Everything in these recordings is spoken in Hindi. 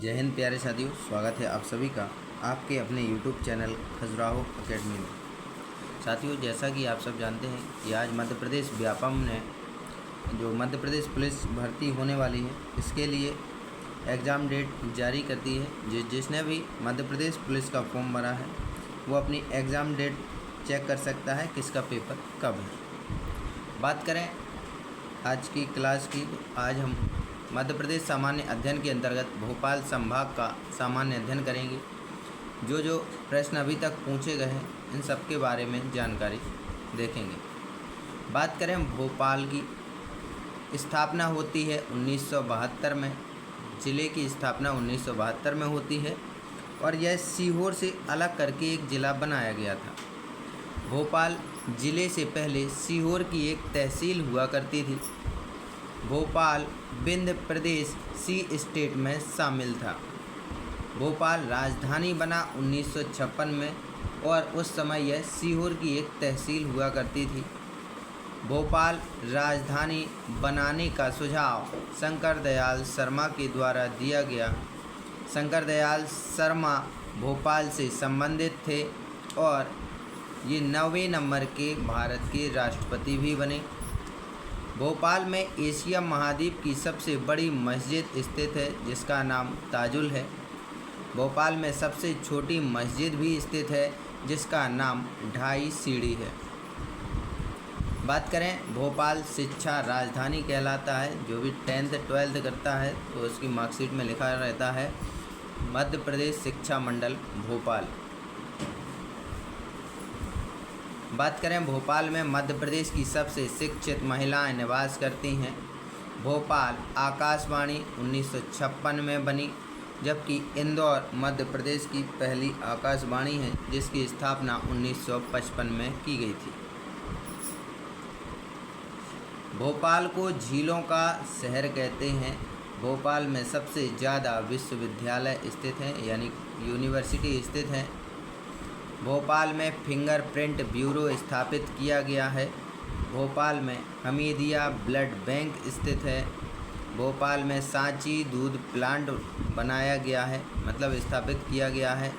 जय हिंद प्यारे साथियों, स्वागत है आप सभी का आपके अपने YouTube चैनल खजुराहो एकेडमी में। साथियों, जैसा कि आप सब जानते हैं कि आज मध्य प्रदेश व्यापम ने जो मध्य प्रदेश पुलिस भर्ती होने वाली है, इसके लिए एग्ज़ाम डेट जारी कर दी है। जिसने भी मध्य प्रदेश पुलिस का फॉर्म भरा है वो अपनी एग्ज़ाम डेट चेक कर सकता है किसका पेपर कब है। बात करें आज की क्लास की, तो आज हम मध्य प्रदेश सामान्य अध्ययन के अंतर्गत भोपाल संभाग का सामान्य अध्ययन करेंगे। जो प्रश्न अभी तक पूछे गए हैं इन सब के बारे में जानकारी देखेंगे। बात करें भोपाल की, स्थापना होती है 1972 में। ज़िले की स्थापना 1972 में होती है और यह सीहोर से अलग करके एक ज़िला बनाया गया था। भोपाल ज़िले से पहले सीहोर की एक तहसील हुआ करती थी। भोपाल विंध्य प्रदेश सी स्टेट में शामिल था। भोपाल राजधानी बना 1956 में और उस समय यह सीहोर की एक तहसील हुआ करती थी। भोपाल राजधानी बनाने का सुझाव शंकर दयाल शर्मा के द्वारा दिया गया। शंकर दयाल शर्मा भोपाल से संबंधित थे और ये 9वें नंबर के भारत के राष्ट्रपति भी बने। भोपाल में एशिया महाद्वीप की सबसे बड़ी मस्जिद स्थित है जिसका नाम ताजुल है। भोपाल में सबसे छोटी मस्जिद भी स्थित है जिसका नाम ढाई सीढ़ी है। बात करें, भोपाल शिक्षा राजधानी कहलाता है। जो भी 10th 12th करता है तो उसकी मार्कशीट में लिखा रहता है मध्य प्रदेश शिक्षा मंडल भोपाल। बात करें भोपाल में मध्य प्रदेश की सबसे शिक्षित महिलाएं निवास करती हैं। भोपाल आकाशवाणी 1956 में बनी, जबकि इंदौर मध्य प्रदेश की पहली आकाशवाणी है जिसकी स्थापना 1955 में की गई थी। भोपाल को झीलों का शहर कहते हैं। भोपाल में सबसे ज़्यादा विश्वविद्यालय स्थित हैं, यानी यूनिवर्सिटी स्थित हैं। भोपाल में फिंगरप्रिंट ब्यूरो स्थापित किया गया है। भोपाल में हमीदिया ब्लड बैंक स्थित है। भोपाल में सांची दूध प्लांट बनाया गया है, मतलब स्थापित किया गया है।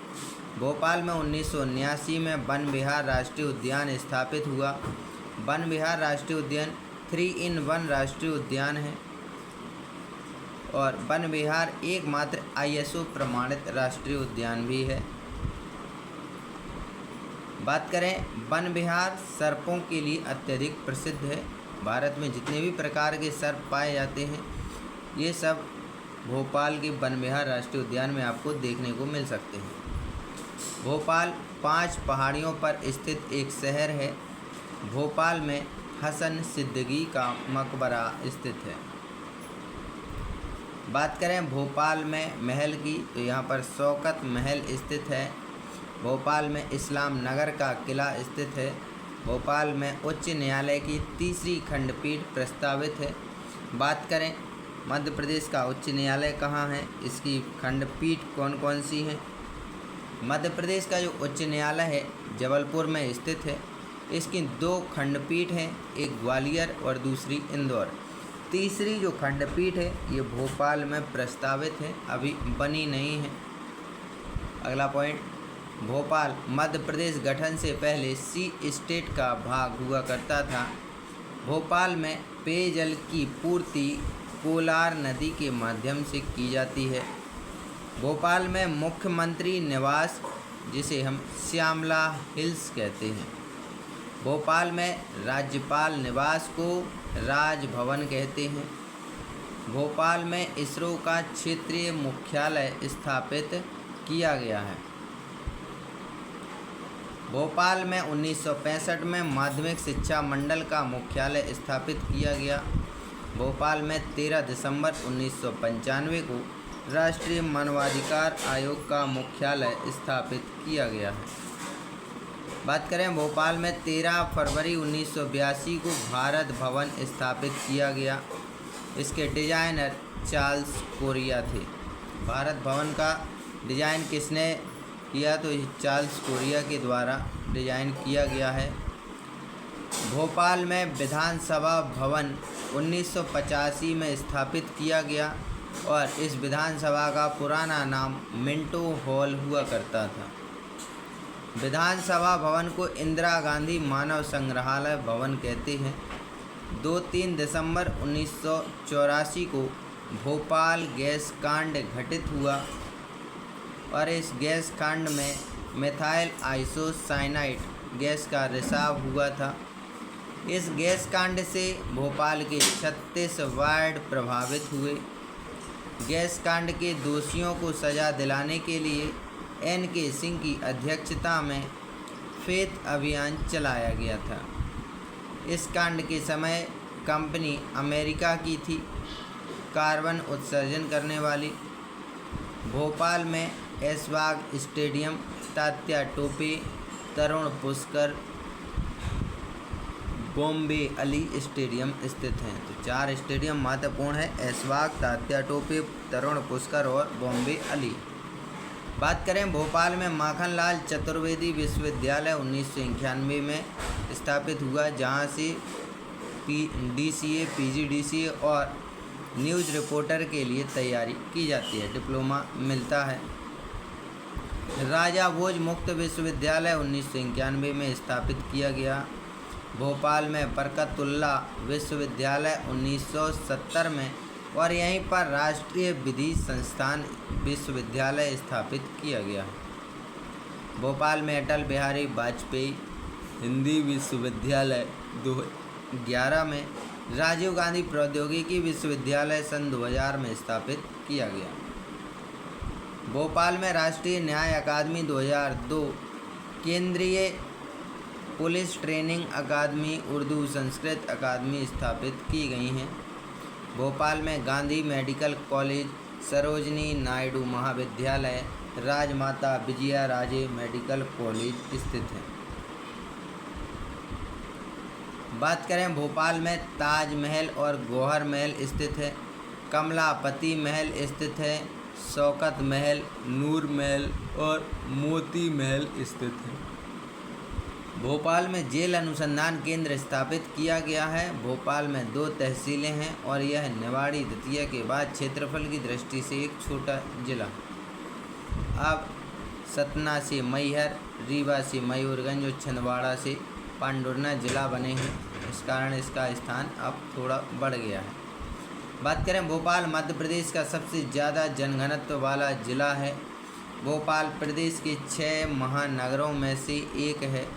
भोपाल में 1979 में वन विहार राष्ट्रीय उद्यान स्थापित हुआ। वन विहार राष्ट्रीय उद्यान 3-in-1 राष्ट्रीय उद्यान है और वन विहार एकमात्र ISO प्रमाणित राष्ट्रीय उद्यान भी है। बात करें, वन विहार सर्पों के लिए अत्यधिक प्रसिद्ध है। भारत में जितने भी प्रकार के सर्प पाए जाते हैं ये सब भोपाल के वन विहार राष्ट्रीय उद्यान में आपको देखने को मिल सकते हैं। भोपाल 5 पहाड़ियों पर स्थित एक शहर है। भोपाल में हसन सिद्दीकी का मकबरा स्थित है। बात करें भोपाल में महल की, तो यहाँ पर शौकत महल स्थित है। भोपाल में इस्लाम नगर का किला स्थित है। भोपाल में उच्च न्यायालय की 3री खंडपीठ प्रस्तावित है। बात करें मध्य प्रदेश का उच्च न्यायालय कहाँ है, इसकी खंडपीठ कौन कौन सी हैं। मध्य प्रदेश का जो उच्च न्यायालय है जबलपुर में स्थित है। इसकी 2 खंडपीठ हैं, एक ग्वालियर और दूसरी इंदौर। तीसरी जो खंडपीठ है ये भोपाल में प्रस्तावित है, अभी बनी नहीं है। अगला पॉइंट, भोपाल मध्य प्रदेश गठन से पहले सी स्टेट का भाग हुआ करता था। भोपाल में पेयजल की पूर्ति कोलार नदी के माध्यम से की जाती है। भोपाल में मुख्यमंत्री निवास, जिसे हम श्यामला हिल्स कहते हैं। भोपाल में राज्यपाल निवास को राजभवन कहते हैं। भोपाल में इसरो का क्षेत्रीय मुख्यालय स्थापित किया गया है। भोपाल में 1965 में माध्यमिक शिक्षा मंडल का मुख्यालय स्थापित किया गया। भोपाल में 13 दिसंबर 1995 को राष्ट्रीय मानवाधिकार आयोग का मुख्यालय स्थापित किया गया है। बात करें भोपाल में 13 फरवरी 1982 को भारत भवन स्थापित किया गया। इसके डिजाइनर चार्ल्स कोरिया थे। भारत भवन का डिज़ाइन किसने किया, तो चार्ल्स कोरिया के द्वारा डिज़ाइन किया गया है। भोपाल में विधानसभा भवन 1985 में स्थापित किया गया। और इस विधानसभा का पुराना नाम मिंटो हॉल हुआ करता था। विधानसभा भवन को इंदिरा गांधी मानव संग्रहालय भवन कहते हैं। 2-3 दिसंबर 1984 को भोपाल गैस कांड घटित हुआ और इस गैस कांड में मिथाइल आइसोसाइनाइड गैस का रिसाव हुआ था। इस गैस कांड से भोपाल के 36 वार्ड प्रभावित हुए। गैस कांड के दोषियों को सज़ा दिलाने के लिए NK सिंह की अध्यक्षता में फेथ अभियान चलाया गया था। इस कांड के समय कंपनी अमेरिका की थी, कार्बन उत्सर्जन करने वाली। भोपाल में ऐशबाग स्टेडियम, तात्या टोपे, तरुण पुष्कर, बॉम्बे अली स्टेडियम स्थित हैं। तो 4 स्टेडियम महत्वपूर्ण है: ऐशबाग, तात्या टोपे, तरुण पुष्कर और बॉम्बे अली। बात करें भोपाल में माखनलाल चतुर्वेदी विश्वविद्यालय 1991 में स्थापित हुआ, जहां से DCA, PGDCA और न्यूज़ रिपोर्टर के लिए तैयारी की जाती है, डिप्लोमा मिलता है। राजा भोज मुक्त विश्वविद्यालय 1991 में स्थापित किया गया। भोपाल में बरकतुल्ला विश्वविद्यालय 1970 में और यहीं पर राष्ट्रीय विधि संस्थान विश्वविद्यालय स्थापित किया गया। भोपाल में अटल बिहारी वाजपेयी हिंदी विश्वविद्यालय 2011 में, राजीव गांधी प्रौद्योगिकी विश्वविद्यालय सन 2000 में स्थापित किया गया। भोपाल में राष्ट्रीय न्याय अकादमी 2002, केंद्रीय पुलिस ट्रेनिंग अकादमी, उर्दू संस्कृत अकादमी स्थापित की गई हैं। भोपाल में गांधी मेडिकल कॉलेज, सरोजनी नायडू महाविद्यालय, राजमाता विजया राजे मेडिकल कॉलेज स्थित हैं। बात करें भोपाल में ताजमहल और गौहर महल स्थित है, कमलापति महल स्थित है, शौकत महल, नूर महल और मोती महल स्थित है। भोपाल में जेल अनुसंधान केंद्र स्थापित किया गया है। भोपाल में 2 तहसीलें हैं और यह निवाड़ी द्वितीय के बाद क्षेत्रफल की दृष्टि से एक छोटा जिला। अब सतना से मैहर, रीवा से मयूरगंज और छिंदवाड़ा से पांडुरना जिला बने हैं। इस कारण इसका स्थान अब थोड़ा बढ़ गया है। बात करें भोपाल मध्य प्रदेश का सबसे ज़्यादा जनघनत्व वाला जिला है। भोपाल प्रदेश के 6 महानगरों में से एक है।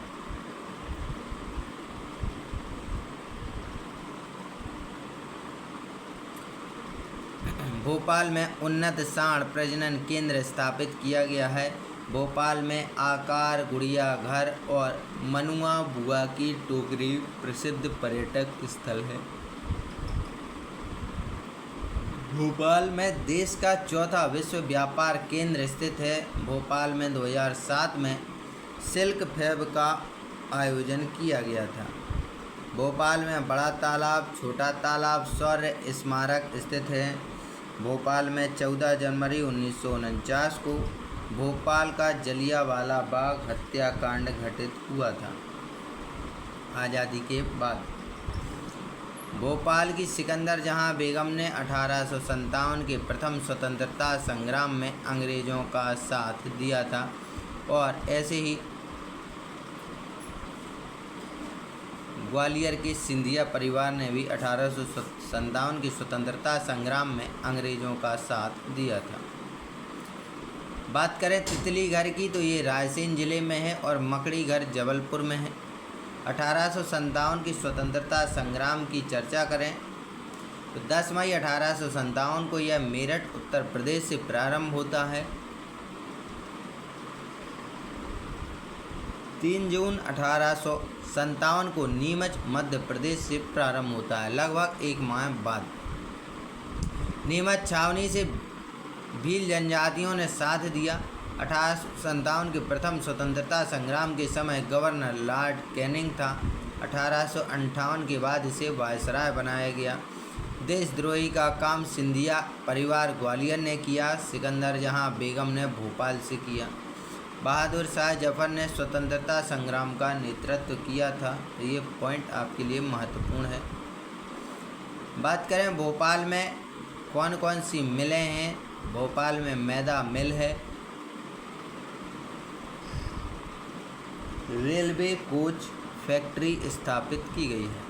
भोपाल में उन्नत सांड प्रजनन केंद्र स्थापित किया गया है। भोपाल में आकार गुड़िया घर और मनुआ बुआ की टोकरी प्रसिद्ध पर्यटक स्थल है। भोपाल में देश का 4था विश्व व्यापार केंद्र स्थित है। भोपाल में 2007 में सिल्क फैब का आयोजन किया गया था। भोपाल में बड़ा तालाब, छोटा तालाब, शौर्य स्मारक स्थित है। भोपाल में 14 जनवरी 1949 को भोपाल का जलियांवाला बाग हत्याकांड घटित हुआ था। आज़ादी के बाद भोपाल की सिकंदर जहां बेगम ने 1857 के प्रथम स्वतंत्रता संग्राम में अंग्रेज़ों का साथ दिया था और ऐसे ही ग्वालियर के सिंधिया परिवार ने भी 1857 के स्वतंत्रता संग्राम में अंग्रेज़ों का साथ दिया था। बात करें तितलीगढ़ की तो ये रायसेन ज़िले में है और मकड़ीगढ़ जबलपुर में है। 1857 की स्वतंत्रता संग्राम की चर्चा करें तो 10 मई 1857 को यह मेरठ उत्तर प्रदेश से प्रारंभ होता है। 3 जून 1857 को नीमच मध्य प्रदेश से प्रारंभ होता है, लगभग 1 माह बाद। नीमच छावनी से भील जनजातियों ने साथ दिया। 1857 के प्रथम स्वतंत्रता संग्राम के समय गवर्नर लॉर्ड कैनिंग था। 1858 के बाद इसे वायसराय बनाया गया। देशद्रोही का काम सिंधिया परिवार ग्वालियर ने किया। सिकंदर जहां बेगम ने भोपाल से किया। बहादुर शाह जफर ने स्वतंत्रता संग्राम का नेतृत्व किया था। तो ये पॉइंट आपके लिए महत्वपूर्ण है। बात करें भोपाल में कौन कौन सी मिलें हैं? भोपाल में मैदा मिल है। रेलवे कोच फैक्ट्री स्थापित की गई है।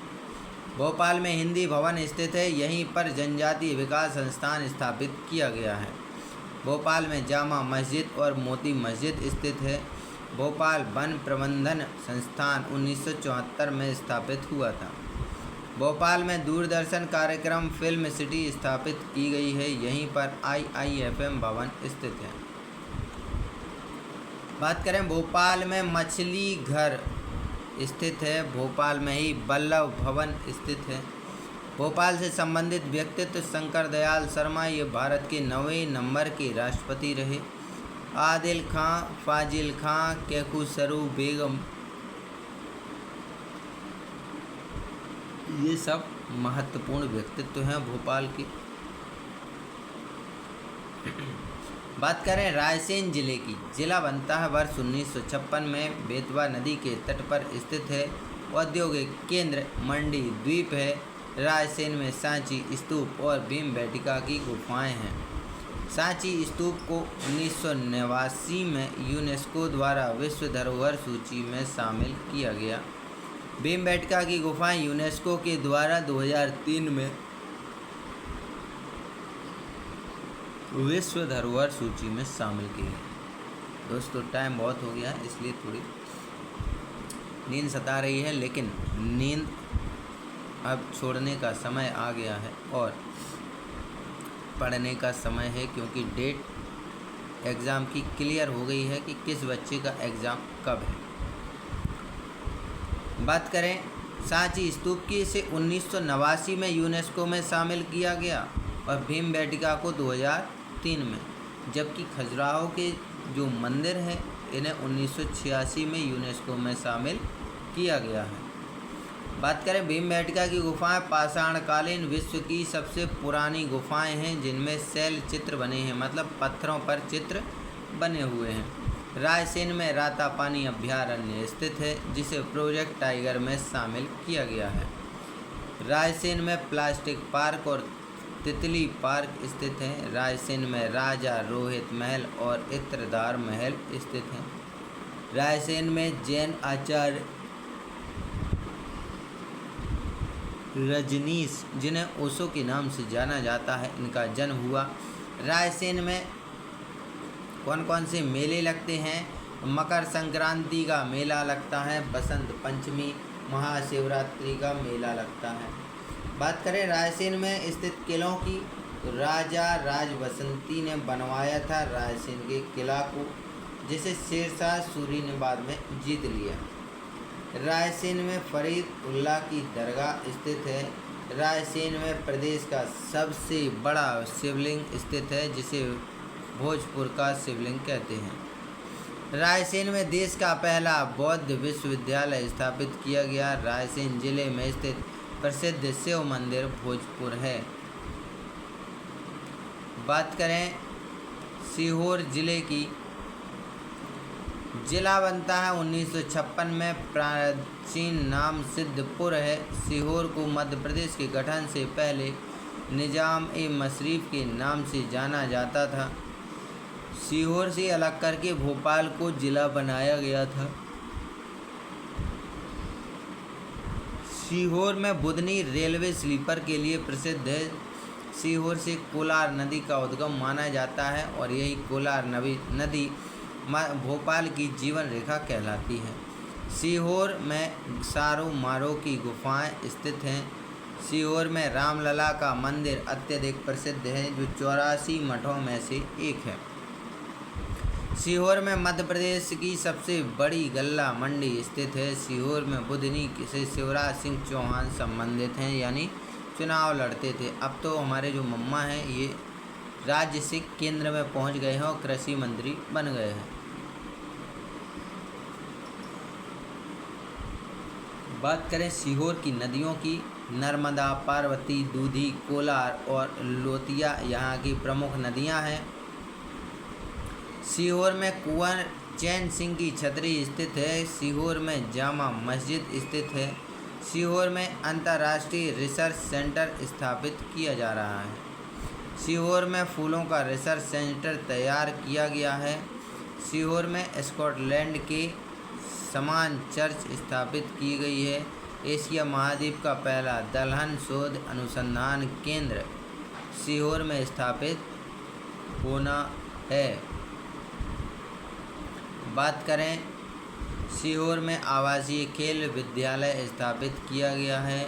भोपाल में हिंदी भवन स्थित है, यहीं पर जनजातीय विकास संस्थान स्थापित किया गया है। भोपाल में जामा मस्जिद और मोती मस्जिद स्थित है। भोपाल वन प्रबंधन संस्थान 1974 में स्थापित हुआ था। भोपाल में दूरदर्शन कार्यक्रम फिल्म सिटी स्थापित की गई है, यहीं पर IIFM भवन स्थित है। बात करें भोपाल में मछली घर स्थित है। भोपाल में ही वल्लभ भवन स्थित है। भोपाल से संबंधित व्यक्तित्व शंकर दयाल शर्मा, ये भारत के 9वें नंबर के राष्ट्रपति रहे। आदिल खां, फाजिल खां, कैखुसरू बेगम, ये सब महत्वपूर्ण व्यक्तित्व हैं भोपाल के। बात करें रायसेन जिले की, जिला बनता है वर्ष 1956 में। बेतवा नदी के तट पर स्थित है। औद्योगिक केंद्र मंडी द्वीप है। रायसेन में सांची स्तूप और भीमबेटका की गुफाएं हैं। सांची स्तूप को 1989 में यूनेस्को द्वारा विश्व धरोहर सूची में शामिल किया गया। भीमबेटका की गुफाएं यूनेस्को के द्वारा 2003 में विश्व धरोहर सूची में शामिल की गई। दोस्तों टाइम बहुत हो गया है, इसलिए थोड़ी नींद सता रही है, लेकिन नींद अब छोड़ने का समय आ गया है और पढ़ने का समय है, क्योंकि डेट एग्ज़ाम की क्लियर हो गई है कि किस बच्चे का एग्ज़ाम कब है। बात करें सांची स्तूप की, इसे 1989 में यूनेस्को में शामिल किया गया और भीमबेटका को 2003 में, जबकि खजुराहो के जो मंदिर हैं इन्हें 1986 में यूनेस्को में शामिल किया गया है। बात करें भीमबेटका की गुफाएं पाषाणकालीन विश्व की सबसे पुरानी गुफाएं हैं, जिनमें शैल चित्र बने हैं, मतलब पत्थरों पर चित्र बने हुए हैं। रायसेन में रातापानी अभयारण्य स्थित है, जिसे प्रोजेक्ट टाइगर में शामिल किया गया है। रायसेन में प्लास्टिक पार्क और तितली पार्क स्थित हैं। रायसेन में राजा रोहित महल और इत्रदार महल स्थित हैं। रायसेन में जैन आचार्य रजनीश, जिन्हें ओशो के नाम से जाना जाता है, इनका जन्म हुआ। रायसेन में कौन कौन से मेले लगते हैं? मकर संक्रांति का मेला लगता है, बसंत पंचमी, महाशिवरात्रि का मेला लगता है। बात करें रायसेन में स्थित किलों की, तो राजा राजबसंती ने बनवाया था रायसेन के किला को, जिसे शेरशाह सूरी ने बाद में जीत लिया। रायसेन में फरीद उल्लाह की दरगाह स्थित है। रायसेन में प्रदेश का सबसे बड़ा शिवलिंग स्थित है, जिसे भोजपुर का शिवलिंग कहते हैं। रायसेन में देश का पहला बौद्ध विश्वविद्यालय स्थापित किया गया। रायसेन जिले में स्थित प्रसिद्ध शिव मंदिर भोजपुर है। बात करें सीहोर जिले की, जिला बनता है 1956 में। प्राचीन नाम सिद्धपुर है। सीहोर को मध्य प्रदेश के गठन से पहले निजाम-ए-मशरीफ के नाम से जाना जाता था। सीहोर से अलग करके भोपाल को जिला बनाया गया था। सीहोर में बुधनी रेलवे स्लीपर के लिए प्रसिद्ध है। सीहोर से कोलार नदी का उद्गम माना जाता है और यही कोलार नदी भोपाल की जीवन रेखा कहलाती है। सीहोर में सारो मारो की गुफाएं स्थित हैं। सीहोर में रामलला का मंदिर अत्यधिक प्रसिद्ध है, जो 84 मठों में से एक है। सीहोर में मध्य प्रदेश की सबसे बड़ी गल्ला मंडी स्थित है। सीहोर में बुधनी से शिवराज सिंह चौहान संबंधित हैं, यानी चुनाव लड़ते थे। अब तो हमारे जो मम्मा हैं ये राज्य से केंद्र में पहुंच गए हैं और कृषि मंत्री बन गए हैं। बात करें सीहोर की नदियों की, नर्मदा, पार्वती, दूधी, कोलार और लोतिया यहाँ की प्रमुख नदियाँ हैं। सीहोर में कुंवर चैन सिंह की छतरी स्थित है। सीहोर में जामा मस्जिद स्थित है। सीहोर में अंतर्राष्ट्रीय रिसर्च सेंटर स्थापित किया जा रहा है। सीहोर में फूलों का रिसर्च सेंटर तैयार किया गया है। सीहोर में स्कॉटलैंड के समान चर्च स्थापित की गई है। एशिया महाद्वीप का पहला दलहन शोध अनुसंधान केंद्र सीहोर में स्थापित होना है। बात करें, सीहोर में आवासीय खेल विद्यालय स्थापित किया गया है।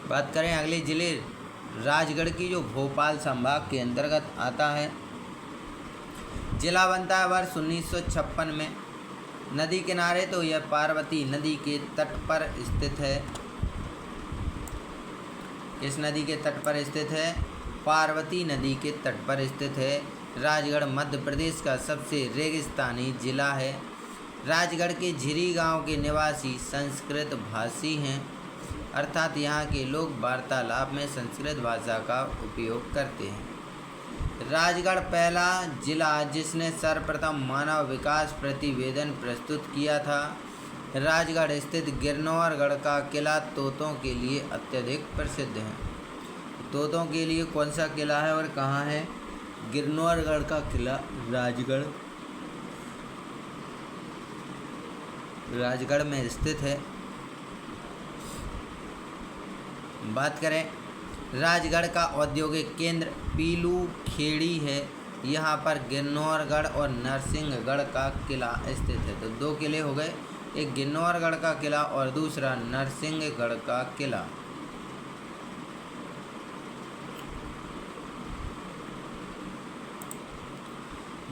बात करें अगले जिले राजगढ़ की, जो भोपाल संभाग के अंतर्गत आता है। जिला बनता है वर्ष 1956 में। नदी किनारे तो यह पार्वती नदी के तट पर स्थित है। किस नदी के तट पर स्थित है? पार्वती नदी के तट पर स्थित है। राजगढ़ मध्य प्रदेश का सबसे रेगिस्तानी जिला है। राजगढ़ के झिरी गांव के निवासी संस्कृत भाषी हैं, अर्थात यहाँ के लोग वार्तालाप में संस्कृत भाषा का उपयोग करते हैं। राजगढ़ पहला जिला जिसने सर्वप्रथम मानव विकास प्रतिवेदन प्रस्तुत किया था। राजगढ़ स्थित गिरनौरगढ़ का किला तोतों के लिए अत्यधिक प्रसिद्ध है। तोतों के लिए कौन सा किला है और कहाँ है? गिरनौरगढ़ का किला राजगढ़ में स्थित है। बात करें, राजगढ़ का औद्योगिक केंद्र पीलू खेड़ी है। यहाँ पर गिरनौरगढ़ और नरसिंहगढ़ का किला स्थित है। तो दो किले हो गए, एक गिरनौरगढ़ का किला और दूसरा नरसिंहगढ़ का किला।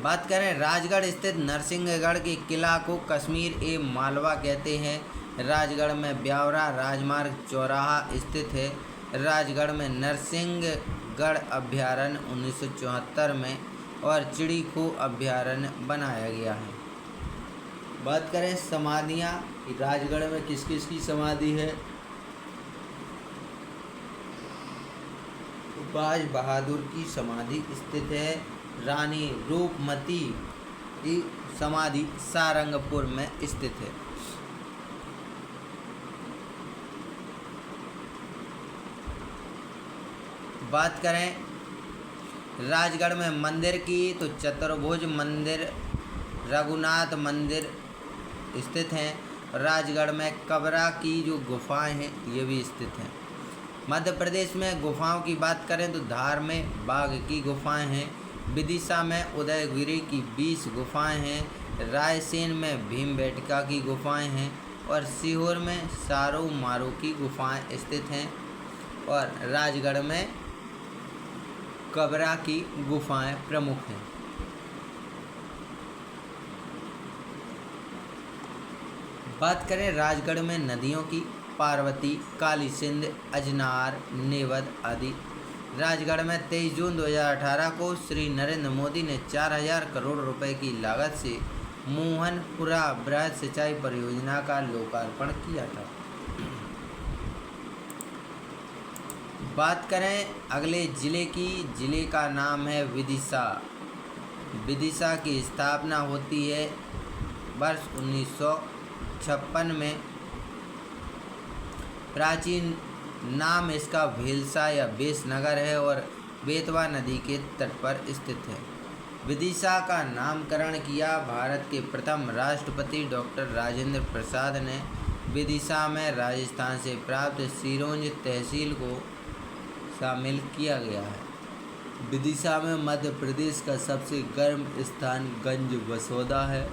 बात करें, राजगढ़ स्थित नरसिंहगढ़ के किला को कश्मीर ए मालवा कहते हैं। राजगढ़ में ब्यावरा राजमार्ग चौराहा स्थित है। राजगढ़ में नरसिंहगढ़ अभ्यारण्य 1974 में और चिड़ीखो अभ्यारण्य बनाया गया है। बात करें समाधियाँ, राजगढ़ में किस किस की समाधि है? बाज बहादुर की समाधि स्थित है। रानी रूपमती की समाधि सारंगपुर में स्थित है। बात करें राजगढ़ में मंदिर की, तो चतुर्भुज मंदिर, रघुनाथ मंदिर स्थित हैं। राजगढ़ में कबरा की जो गुफाएं हैं ये भी स्थित हैं। मध्य प्रदेश में गुफाओं की बात करें तो धार में बाघ की गुफाएं हैं। विदिशा में उदयगिरी की 20 गुफाएं हैं। रायसेन में भीमबेटका की गुफाएं हैं और सीहोर में सारो मारो की गुफाएं स्थित हैं और राजगढ़ में कबरा की गुफाएं प्रमुख हैं। बात करें राजगढ़ में नदियों की, पार्वती, काली सिंध, अजनार, नेवद आदि। राजगढ़ में 23 जून 2018 को श्री नरेंद्र मोदी ने 4000 करोड़ रुपए की लागत से मोहनपुरा बृहद सिंचाई परियोजना का लोकार्पण किया था। बात करें अगले जिले की, जिले का नाम है विदिशा। विदिशा की स्थापना होती है वर्ष 1956 में। प्राचीन नाम इसका भेलसा या बेसनगर है और बेतवा नदी के तट पर स्थित है। विदिशा का नामकरण किया भारत के प्रथम राष्ट्रपति डॉक्टर राजेंद्र प्रसाद ने। विदिशा में राजस्थान से प्राप्त सिरोंज तहसील को शामिल किया गया है। विदिशा में मध्य प्रदेश का सबसे गर्म स्थान गंज बसोदा है।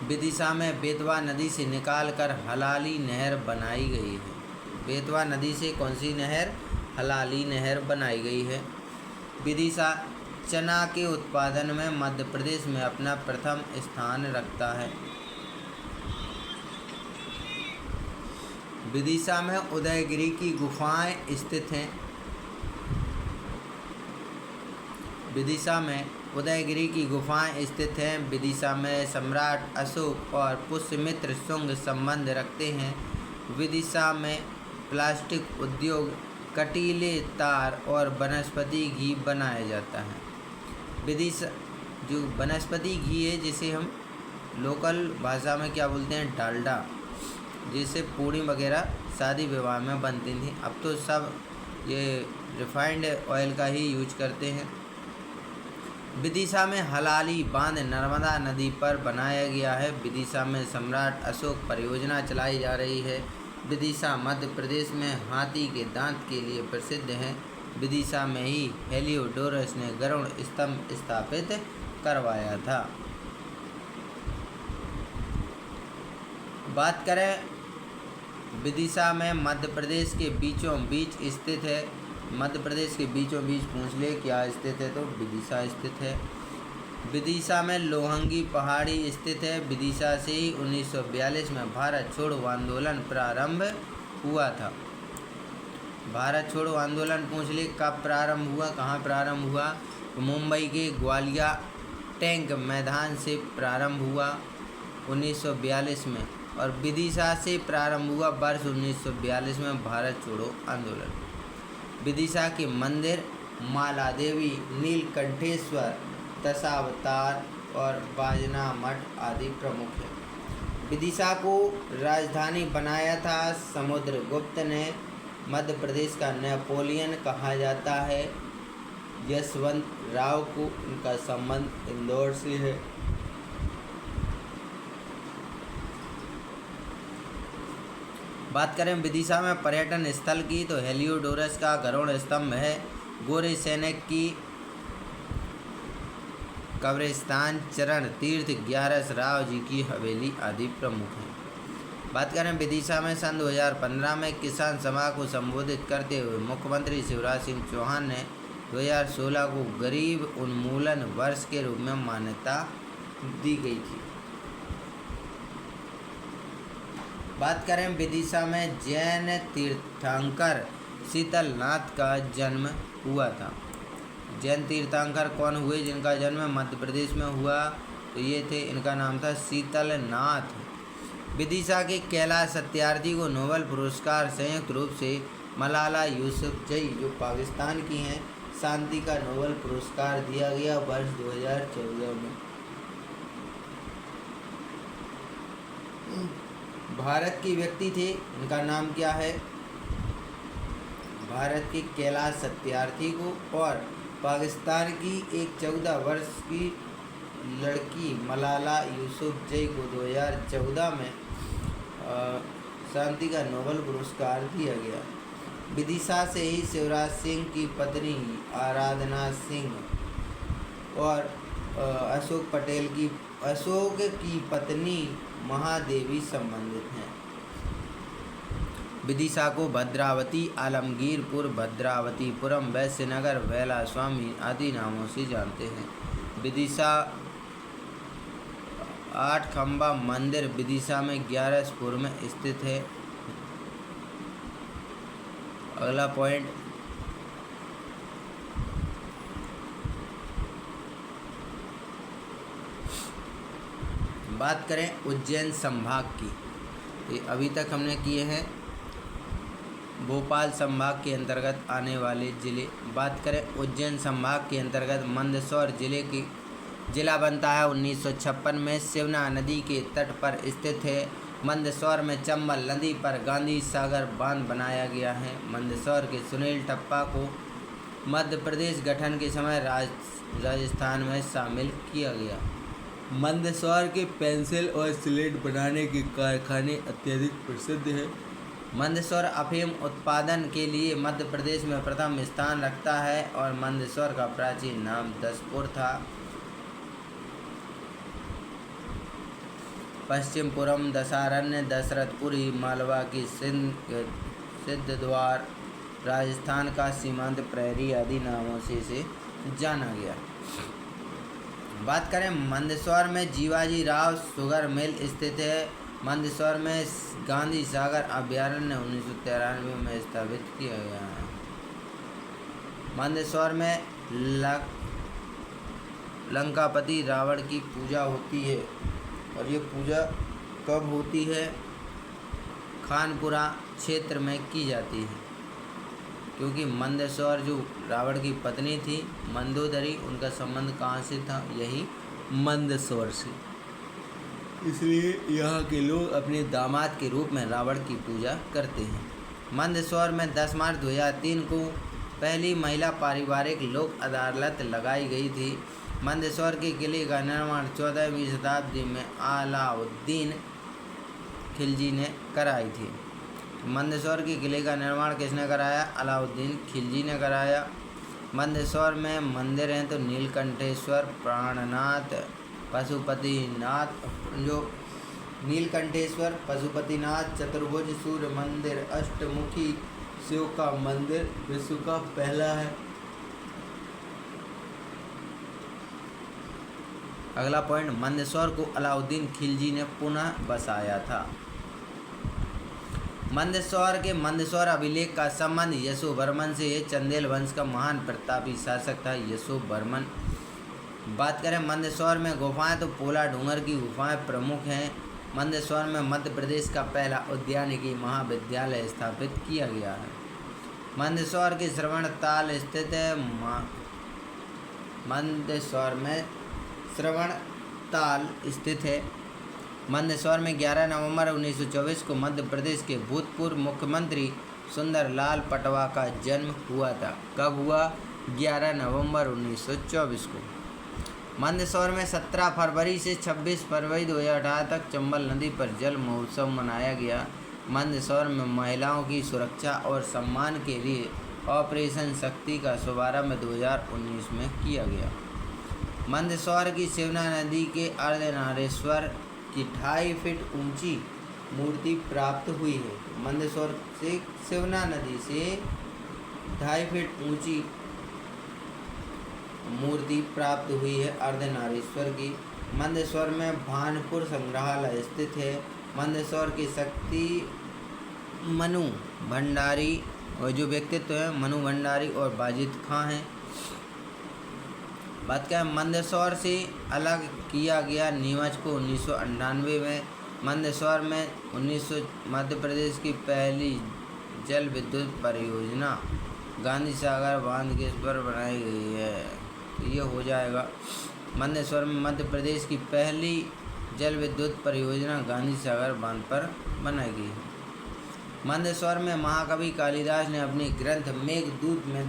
विदिशा में बेतवा नदी से निकालकर हलाली नहर बनाई गई है। बेतवा नदी से कौन सी नहर? हलाली नहर बनाई गई है। विदिशा चना के उत्पादन में मध्य प्रदेश में अपना प्रथम स्थान रखता है। विदिशा में उदयगिरी की गुफाएं स्थित हैं। विदिशा में उदयगिरी की गुफाएं स्थित हैं। विदिशा में सम्राट अशोक और पुष्यमित्र शुंग संबंध रखते हैं। विदिशा में प्लास्टिक उद्योग, कटीले तार और वनस्पति घी बनाया जाता है। विदिशा जो वनस्पति घी है जिसे हम लोकल भाषा में क्या बोलते हैं? डालडा। जैसे पूड़ी वगैरह शादी विवाह में बनती थी। अब तो सब ये रिफाइंड ऑयल का ही यूज करते हैं। विदिशा में हलाली बांध नर्मदा नदी पर बनाया गया है। विदिशा में सम्राट अशोक परियोजना चलाई जा रही है। विदिशा मध्य प्रदेश में हाथी के दांत के लिए प्रसिद्ध है। विदिशा में ही हेलियोडोरस ने गरुड़ स्तंभ स्थापित करवाया था। बात करें विदिशा में मध्य प्रदेश के बीचों बीच स्थित है। मध्य प्रदेश के बीचों बीच पूछ ले क्या स्थित है, तो विदिशा स्थित है। विदिशा में लोहंगी पहाड़ी स्थित है। विदिशा से ही 1942 में भारत छोड़ो आंदोलन प्रारंभ हुआ था। भारत छोड़ो आंदोलन पूछ ले कब प्रारंभ हुआ, कहाँ प्रारंभ हुआ, तो मुंबई के ग्वालिया टैंक मैदान से प्रारंभ हुआ 1942 में। और विदिशा से प्रारंभ हुआ वर्ष 1942 में भारत छोड़ो आंदोलन। विदिशा के मंदिर माला देवी, नीलकंठेश्वर, दशावतार और बाजना मठ आदि प्रमुख हैं। विदिशा को राजधानी बनाया था समुद्रगुप्त ने। मध्य प्रदेश का नेपोलियन कहा जाता है यशवंत राव को। उनका संबंध इंदौर से है। बात करें विदिशा में पर्यटन स्थल की, तो हेलियोडोरस का गरुड़ स्तंभ है। गोरे सैनिक की कब्रिस्तान, चरण तीर्थ, 11 राव जी की हवेली आदि प्रमुख हैं। बात करें विदिशा में सन 2015 में किसान सभा को संबोधित करते हुए मुख्यमंत्री शिवराज सिंह चौहान ने 2016 को गरीब उन्मूलन वर्ष के रूप में मान्यता दी गई थी। बात करें विदिशा में जैन तीर्थंकर शीतलनाथ का जन्म हुआ था। जैन तीर्थंकर कौन हुए जिनका जन्म मध्य प्रदेश में हुआ, तो ये थे, इनका नाम था शीतलनाथ। विदिशा के कैलाश सत्यार्थी को नोबेल पुरस्कार संयुक्त रूप से मलाला यूसुफजई जो पाकिस्तान की हैं शांति का नोबेल पुरस्कार दिया गया वर्ष 2014 में। भारत की व्यक्ति थे, इनका नाम क्या है, भारत के कैलाश सत्यार्थी को, और पाकिस्तान की एक 14 वर्ष की लड़की मलाला यूसुफजई को 2014 में शांति का नोबेल पुरस्कार दिया गया। विदिशा से ही शिवराज सिंह की पत्नी आराधना सिंह और अशोक की पत्नी महादेवी संबंधित हैं। विदिशा को भद्रावती, आलमगीरपुर, भद्रावतीपुरम, वैश्यनगर, वेला स्वामी आदि नामों से जानते हैं। विदिशा 8 खंबा मंदिर विदिशा में 11 में स्थित है। अगला पॉइंट, बात करें उज्जैन संभाग की, ये अभी तक हमने किए हैं भोपाल संभाग के अंतर्गत आने वाले ज़िले। बात करें उज्जैन संभाग के अंतर्गत मंदसौर जिला बनता है 1956 में। शिवना नदी के तट पर स्थित है। मंदसौर में चंबल नदी पर गांधी सागर बांध बनाया गया है। मंदसौर के सुनील टप्पा को मध्य प्रदेश गठन के समय राजस्थान में शामिल किया गया। मंदसौर के पेंसिल और स्लेट बनाने के कारखाने अत्यधिक प्रसिद्ध हैं। मंदसौर अफीम उत्पादन के लिए मध्य प्रदेश में प्रथम स्थान रखता है और मंदसौर का प्राचीन नाम दसपुर था। पश्चिमपुरम, दशारण्य, दशरथपुरी, मालवा की सिद्धद्वार, राजस्थान का सीमांत प्रहरी आदि नामों से इसे जाना गया। बात करें मंदसौर में जीवाजी राव शुगर मिल स्थित है। मंदसौर में गांधी सागर अभयारण्य 1993 में स्थापित किया गया है। मंदसौर में लंकापति रावण की पूजा होती है और ये पूजा कब होती है, खानपुरा क्षेत्र में की जाती है, क्योंकि मंदसौर जो रावण की पत्नी थी मंदोदरी, उनका संबंध कहाँ से था, यही मंदसौर से। इसलिए यहाँ के लोग अपने दामाद के रूप में रावण की पूजा करते हैं। मंदसौर में 10 मार्च 2003 को पहली महिला पारिवारिक लोक अदालत लगाई गई थी। मंदसौर के किले का निर्माण 14वीं शताब्दी में अलाउद्दीन खिलजी ने कराई थी। मंदसौर के किले का निर्माण किसने कराया? अलाउद्दीन खिलजी ने कराया। मंदसौर में मंदिर हैं तो नीलकंठेश्वर, प्राणनाथ, पशुपतिनाथ, जो नीलकंठेश्वर, पशुपतिनाथ, चतुर्भुज सूर्य मंदिर, अष्टमुखी शिव का मंदिर विश्व का पहला है। अगला पॉइंट, मंदसौर को अलाउद्दीन खिलजी ने पुनः बसाया था। मंदसौर के मंदसौर अभिलेख का संबंध यशोवर्मन से है। चंदेल वंश का महान प्रतापी शासक था यशोवर्मन। बात करें मंदसौर में गुफाएं तो पोला डूंगर की गुफाएं प्रमुख हैं। मंदसौर में मध्य प्रदेश का पहला उद्यानिकी महाविद्यालय स्थापित किया गया है। मंदसौर के श्रवणताल स्थित है। मंदसौर में श्रवणताल स्थित है। मंदसौर में 11 नवंबर 1924 को मध्य प्रदेश के भूतपूर्व मुख्यमंत्री सुंदरलाल पटवा का जन्म हुआ था। कब हुआ? 11 नवंबर 1924 को। मंदसौर में 17 फरवरी से 26 फरवरी 2018 तक चंबल नदी पर जल महोत्सव मनाया गया। मंदसौर में महिलाओं की सुरक्षा और सम्मान के लिए ऑपरेशन शक्ति का शुभारंभ 2019 में किया गया। मंदसौर की शिवना नदी के अर्धनारेश्वर की 2.5 फीट ऊंची मूर्ति प्राप्त हुई है। मंदसौर से शिवना नदी से 2.5 फीट ऊंची मूर्ति प्राप्त हुई है अर्धनारीश्वर की। मंदसौर में भानपुर संग्रहालय स्थित है। मंदसौर की शक्ति मनु भंडारी और जो व्यक्तित्व है मनु भंडारी और बाजिद खां हैं। बात क्या है, मंदसौर से अलग किया गया नीमच को 1998 में। मंदसौर में 1900 मध्य प्रदेश की पहली जल विद्युत परियोजना गांधी सागर बांध के पर बनाई गई है। तो ये हो जाएगा। मंदसौर में मध्य प्रदेश की पहली जल विद्युत परियोजना गांधी सागर बांध पर बनाई गई है। मंदसौर में महाकवि कालिदास ने अपने ग्रंथ मेघदूत में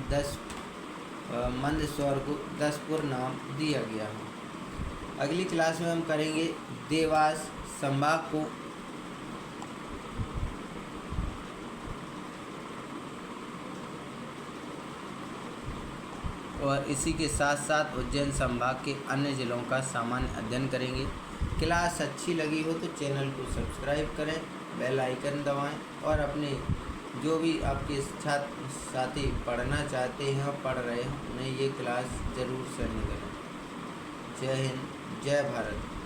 मंदसौर को 10 नाम दिया गया है। अगली क्लास में हम करेंगे देवास संभाग को। और इसी के साथ साथ उज्जैन संभाग के अन्य जिलों का सामान्य अध्ययन करेंगे। क्लास अच्छी लगी हो तो चैनल को सब्सक्राइब करें, बेल आइकन दबाएं और अपने जो भी आपके छात्र साथी पढ़ना चाहते हैं और पढ़ रहे हैं उन्हें ये क्लास ज़रूर सेंड करें। जय हिंद, जय भारत।